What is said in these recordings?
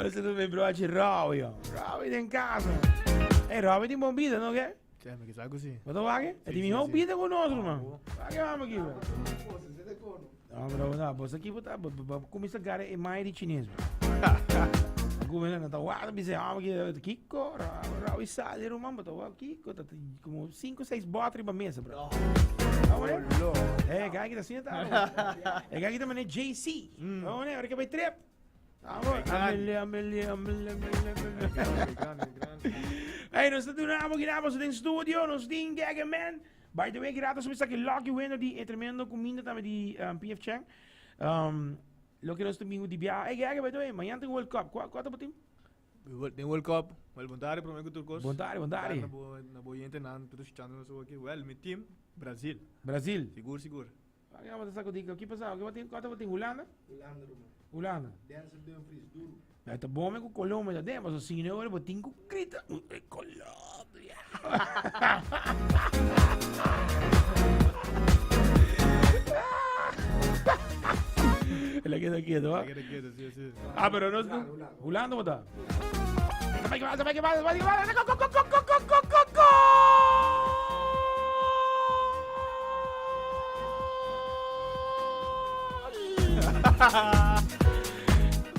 Ora se tu mi broci Robbie, Robbie in casa. Robbie di buon bida, no che? Cioè, ma che sa così? Ma tu vai? E di mio bida con nostro, man. Ma che vamo chi? No, però no, posso chi può come sta gare è mai di cinese. Come non da guarda mi sei che Kiko, Robbie sa di Roma, ma tu Kiko, come 5-6 botri per mese, bro. Kijk je dat zie je daar? Kijk je dat met JC? Oh nee, ik heb een trip. Hey, nós estamos aqui no studio, nós temos Gegeman. By the way, graças a Deus, lucky winner die tremendo comida também de PF Chang. Lo que nós temos de bia. Hey, Gegeman, by the way, amanhã tem World Cup. Quanto para ti? Tem World Cup. Well, bontari para mim que turcos. Bontari. Na boa gente não, tudo chando nós aqui. Well, meu time Brasil. Seguro. Agora vamos sacar dica. O que passa? Quanto tem Holanda? Holanda. Dance de um fris duro. É tá bom, mas com Colômbia já tem, mas assim não eu botinho com grita. Colômbia. Ele quieto, ¿va? Sí. Ah, pero no es Holanda, ¿verdad? Vai que vai.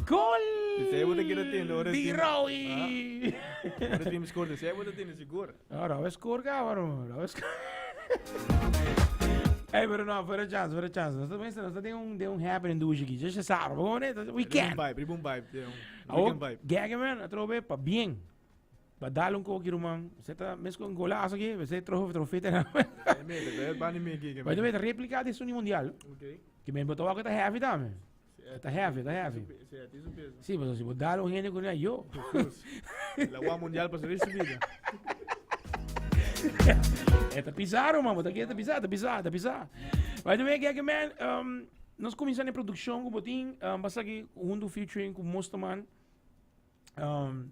Gol! Você vai ter que ter, ora Di Roy! Ora time score, você vai ter seguro. Ora, vai score cabrón. Hey, pero no, for a chance. Nós também tem um happening do hoje aqui. Já se sabe, we can. Bom vibe. Gegeman, trove pa bien. Ba dar um pouco, irmão. Você tá mesmo com golaço aqui, você troféu na. É bem me aqui. Vai ver replicar desse mundial. Ok. Que me botou agora tá heavy também. Tá heavy. Sim, mas se botar um gênio com eu. La Guá Mundial para ser subida. Tá pisado, mano. Tá aqui, tá pisado. Vai ver, Gegeman, nós começamos a produção com o botim, basta que um featuring com o Mostaman.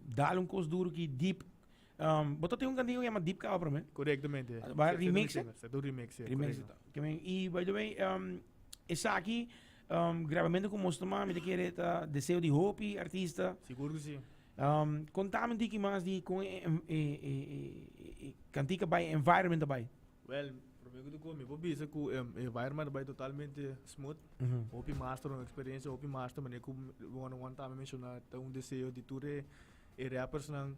Dá coisa duro que deep. Botou tem cantinho que chama Deep Cover para mim. Corretamente. Vai remix? Remix. E, by the way, essa aqui, gravamento com o Mostaman, me quer desejo de Hopi, artista. Seguro que sim. Contame um pouquinho mais de com cantica by environment daí. Well, prometo que comi, vou dizer que o environment vai totalmente smooth. Hopi master uma experiência, Hopi master, mas como one time mencionar, tá desejo de tudo rappers não,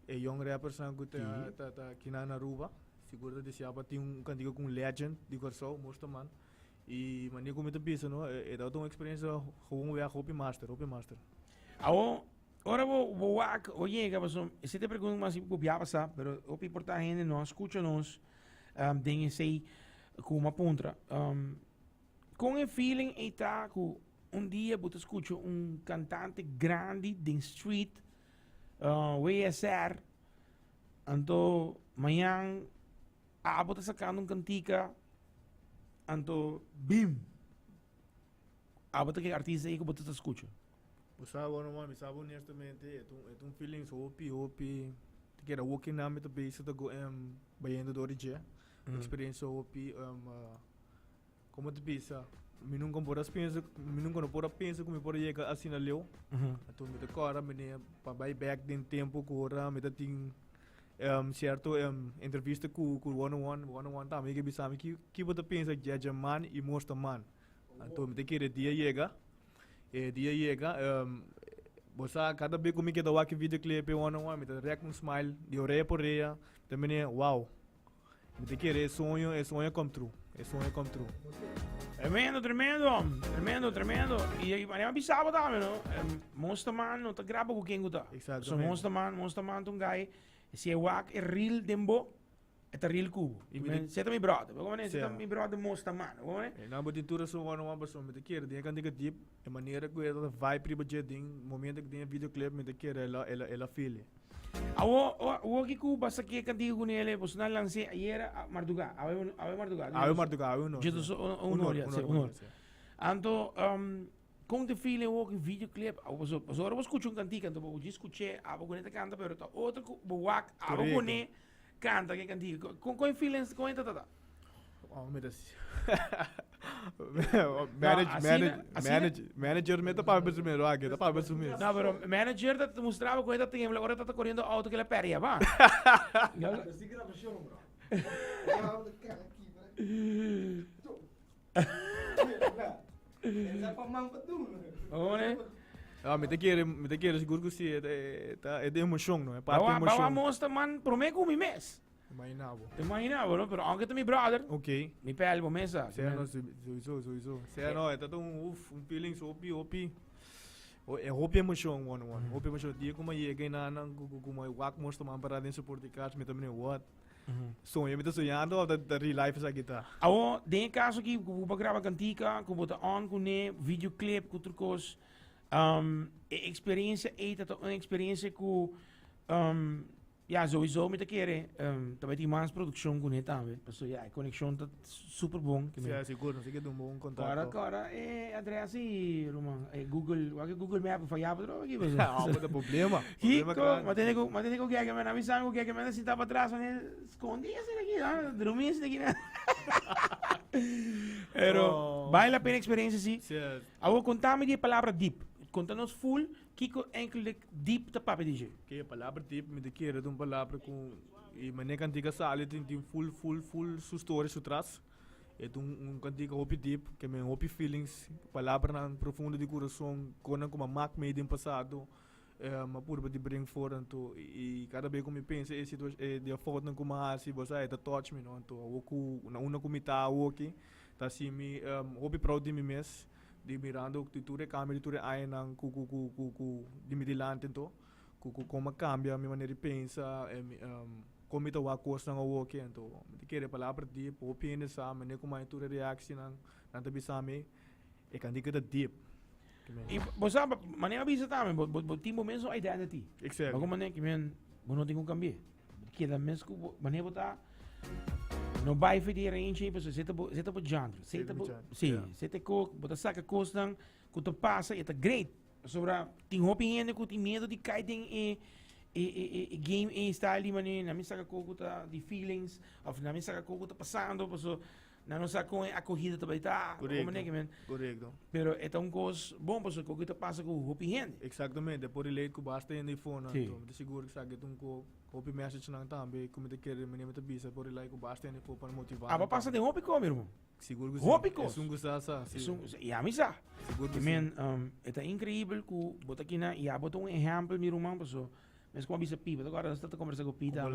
young rappers não que tá aqui na Aruba. Seguro que desejo para ter cantiga com legend de Corsol, Mostaman. E mas como eu penso, não, dá uma experiência com o Hopi master. Ora vou oye, cabrón, se te pergunto mais o que passa, pero o importa gente não escuta nós, tem esse com uma ponta. Com o feeling está que dia você escuta cantante grande de street, WSR, então amanhã você sacando cantica, então bim, você que artista aí que você escuta. Sabe honestamente, é feeling Hopi, que era working na met base to go bayendo do origem, experiência Hopi, como te pensa, me não comporas pensa, me não pensa como por chegar assim na leu, então me te cora me para buy back den tempo cora me te ting certo entrevista com 101 também que bisa que você pensa Gegeman e Mostaman, então me te querer dia chega, você cada vez que dá aquele videoclipe me dá rec smile, de orelha por orelha, também wow, me te querer sonho come true, Tremendo. E mas bisava também, não? Mostaman não tá grava com quem guta. Exato. So Mostaman um guy, se é wak é real dembo. É real cubo. Você também brother. Você também brother Mostaman. Na botitura só uma pessoa me te quer, tem que dizer deep, a maneira que ela vai para o momento que tem videoclip me te quer ela feel. O que cu basta que cantigo com ele, você não lancei ayer Marduga. Marduga. Jesus honor. Então, com o feeling o videoclip, você agora escuta cantiga, então eu escutei, a boa canta, pero outro boa, a boa canta que cantiga. Com feelings com esta. Manager me para presumir, aqui, tá para presumir. Não, pero manager tá mostrava com ele tá tem, agora tá correndo auto que ele peria, vá. Assim gravação, bro. Essa para mão para tu. Oh, né? Me te querer seguro que se é de emoção, não é? Parte Bawa emoção. mostra man promete com mi mes. Imaginava, não? Pero aunque tu mi brother, Ok. mi pele po mesa. Sowieso. É um feeling so opi. É hopi emoção, one. Hopi emoção. Dia como aí, quem não como aí, wak mostra man para dentro suporte cards, me também what. Sonho, me tá sonhando da real life essa guitarra. Awo, den caso que eu grava cantica, que eu botar on com ne videoclip, com trucos, experiência uma experiência com sowieso met querer, também tem mais produção com ne também, porque a conexão tá super bom. Sim, seguro, sei que é um bom contato. Agora address aí, Roman, Google Map falhava tudo aqui, mas Não, não tem problema. mas tem que Gegeman, avisando que Gegeman assim tava atrás, né? Esconde esse daqui, dormia esse daqui, né? Pero vale a pena a experiência, sim. Agora contar-me de palavra deep. Conta-nos full, que enkel deep da papo DJ. Que a palavra deep, me querer uma palavra com e maneira cantiga sale tem full sua história su trás. É cantiga hopi deep, que me hopi feelings, palavra na profunda de coração, quando como mac made no passado, uma purba de bring forward então e cada vez que me penso esse de a foto como assim, você é da touch me não, então o na uma comita aqui, tá assim me hopi proud de mim mesmo. Di mirando que tu recambia tu ai nang ku di midilante to como cambia minha maneira de pensar como ito wa coisa nang awoke então me querer palavra deep opinion sa maneira como tu reaction nang tabi sa me e kan dikita deep E você maneira bisa também, tem momentos a identity. Exactly. Bago maneira que men, não tem como cambiar. Que da mesmo maneira botar no vai fazer range, você seta por genre, seta cook, bota saca coisa que tu passa e tá great. Sobre tem opinião que tem medo de cair em game em style maneira, na minha saca cook tá de feelings, of na minha saca cook tá passando, porque na nossa acolhida também tá, correto. Pero é um coisa bom, porque o que tá passa com opinião. Exatamente, por relate com bastante no iPhone, então de seguro que sabe copy message nang também, como te querer menino te bisa por relate com bastante for para motivar. Ah, passa de hopi como, irmão. Seguro que hopi com. É um gostasa. E a misa. Seguro que men, é incrível que bota aqui na e botou um exemplo meu irmão, pessoal. Mas como bisa pipa, agora está conversando com Pita.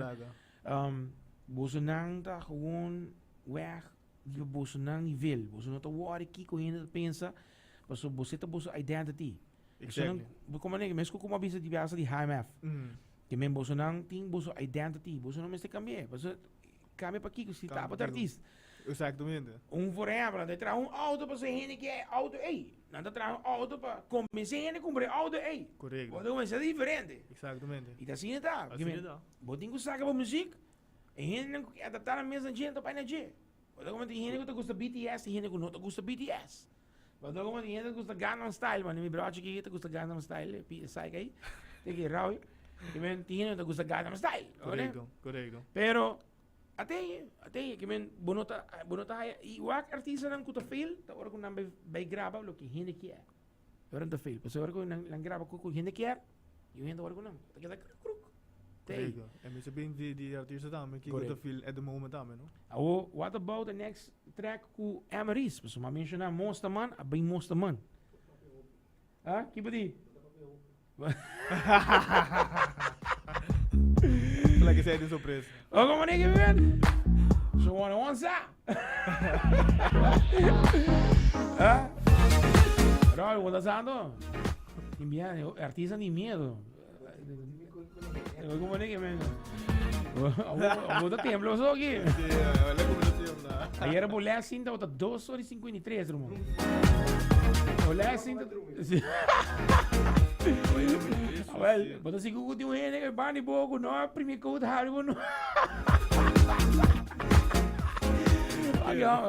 Bolsonaro tá gewoon weg. Die Bolsonaro nível, Bolsonaro tá worry aqui com ele pensa, porque você tá bolso identity. Exactly. Como é que mesmo como bisa diversa de HMF. Que men Bolsonaro tem bolso identity, Bolsonaro mas tem cambiar, você cambia para aqui que se tá para artista. Exatamente. Por exemplo, de traz auto para ser que é auto aí, nada traz auto para começar a comprar auto aí. Correto. Pode começar diferente. Exatamente. E assim tá. Botem que saca para música, e gente não adaptar a mesma gente para na gente. Pode tem gente que gosta BTS, tem gente que não gosta BTS. Pode tem gente que gosta Gangnam Style, mano, meu brother que gosta Gangnam Style, sai aí, tem que raui. Tem gente que gosta Gangnam Style, correto. Pero até que men bonota e o artista não custa fail, tá hora que não vai gravar o que gente quer. Agora não fail, porque agora que não grava com gente quer, e o gente agora não, tá queda cruk. Correto. É mesmo bem de artista também que custa fail at the moment também, não? Oh, what about the next track com Amaris? Porque uma mencionar Monster Man, a bem Monster Man. Ah, que pedi? Like I said, de surpresa. Oh, como é que vem? So one on sa. Ah? Raul, what asando? Enviar artista ni miedo. Como é que vem? Vou tempo só aqui. Aí era mulher assim, tá 2 horas e 53, irmão. Mulher assim, well, bota si kuku di wene kay bani bo ko no primi ko hari bo no.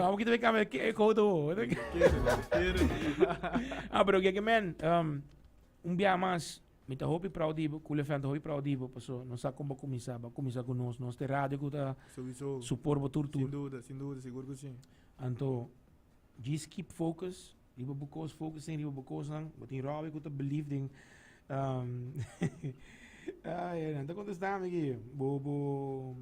Vamos kita kami ko to. Ah, pero Gegeman, dia mais me tá hopi praudibo, kule fan tá hopi praudibo, paso, não sabe como começar conosco, nós te rádio que tá Sowieso. supor bo tur. Sem dúvida, seguro que sim. Anto, just keep focus, riba bukos focus riba bukos lang, but in Robbie ko ta believe ding, ay, nanta contestar aqui, bo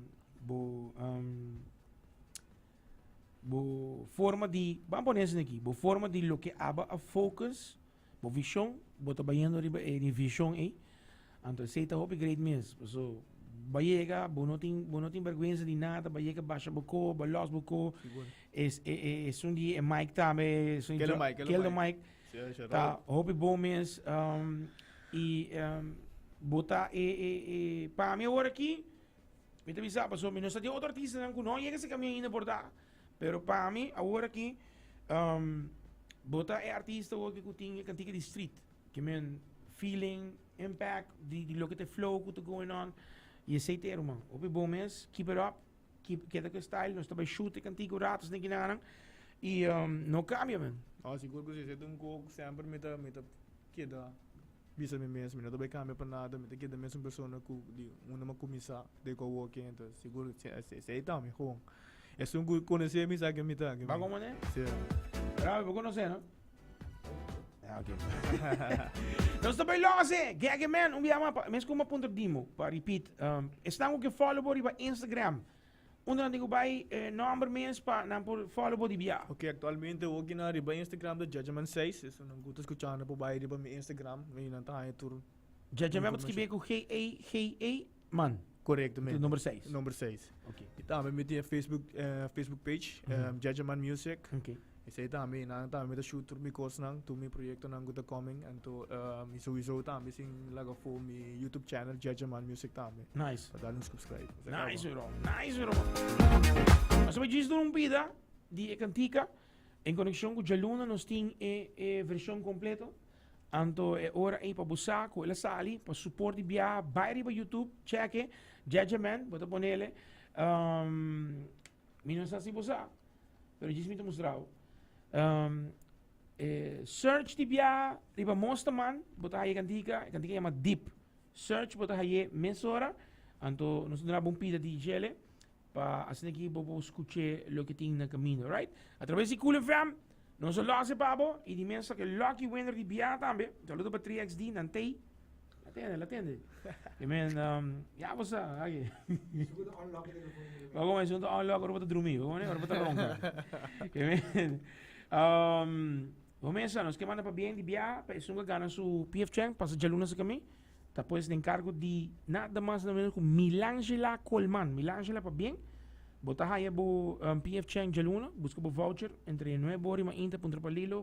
forma de, vamos poner isso aqui, bo forma de lo que aba a focus, bo vision, bo ta bayando riba ni vision anto sei ta hopi great miss, so bayega, bo não tem vergüenza de nada, bayega baixa buco, balos buco, es un dia mic também, aquele mic, tá hopi bom miss, botar para mim agora aqui, me te avisa, paso, me não sabia outro artista não conhece esse caminho ainda por dar. Pero para mim, agora aqui, botar é artista que tem cantiga de street, que men feeling, impact, de lo que te flow, que te going on, e esse é o mano. Opi bom mês, keep it up, keep the style, nós também shoot cantiga ratos nem que nada, e não cambia, man. Seguro que você tem um pouco sempre me tá que dá bisa me mesmo, não também cambia para nada, me tá que da mesma pessoa que de uma começar de co working, então seguro sei tá me com. É só um conhecer me sabe que me tá. Vai como né? Sim. Bravo, vou conhecer, não? Ok. Nós também logo assim, Gegeman, dia mas como ponto dimo, para repeat, estão que follow por Instagram. Onde não vai number mês para não por follow por dia. Ok, atualmente eu aqui na riba Instagram da Gegeman 6, isso não estou escutando por baixo riba meu Instagram, me não tá aí tur. Gegeman pode escrever com G-A man. Corretamente. Número 6. Número 6. Ok. E também me tem Facebook page, Gegeman Music. Ok. Esse aí também, também me shoot mi course nang, tu mi proyecto nang guta coming, anto mi sowieso também sing laga for mi YouTube channel Gegeman Music também. Nice. Para dar subscribe. Nice, bro. Mas eu disse um pida de cantica em conexão com Jaluna, nós temos a versão completa. Anto é hora aí para buscar com ela sali para suporte via vai para YouTube, cheque Gegeman, bota por ele. Me não sei se buscar, mas diz me te mostrar. Search de via riba Monsterman, bota aí cantica chama Deep. Search bota aí mensora, anto nós temos uma pida de gele para assim aqui vou escutar o que tem no caminho, right? Através de Cool FM. Nós somos os Pabo e de mensa que lucky winner de Bia também. Saludo para 3XD, Nantei. Atende. E men, ja, você, aqui. Vamos junto unlock, agora para dormir, agora para roncar. E men, vamos nós que manda para bem de Bia, para isso que ganha su PF Chang, passa de alunos aqui. Depois de encargo de nada mais nada menos com Milangela Colman. Milangela para bem. Botar aí o PF Chang de aluna, busca o voucher entre 9 horas e 30 pontos para Lilo.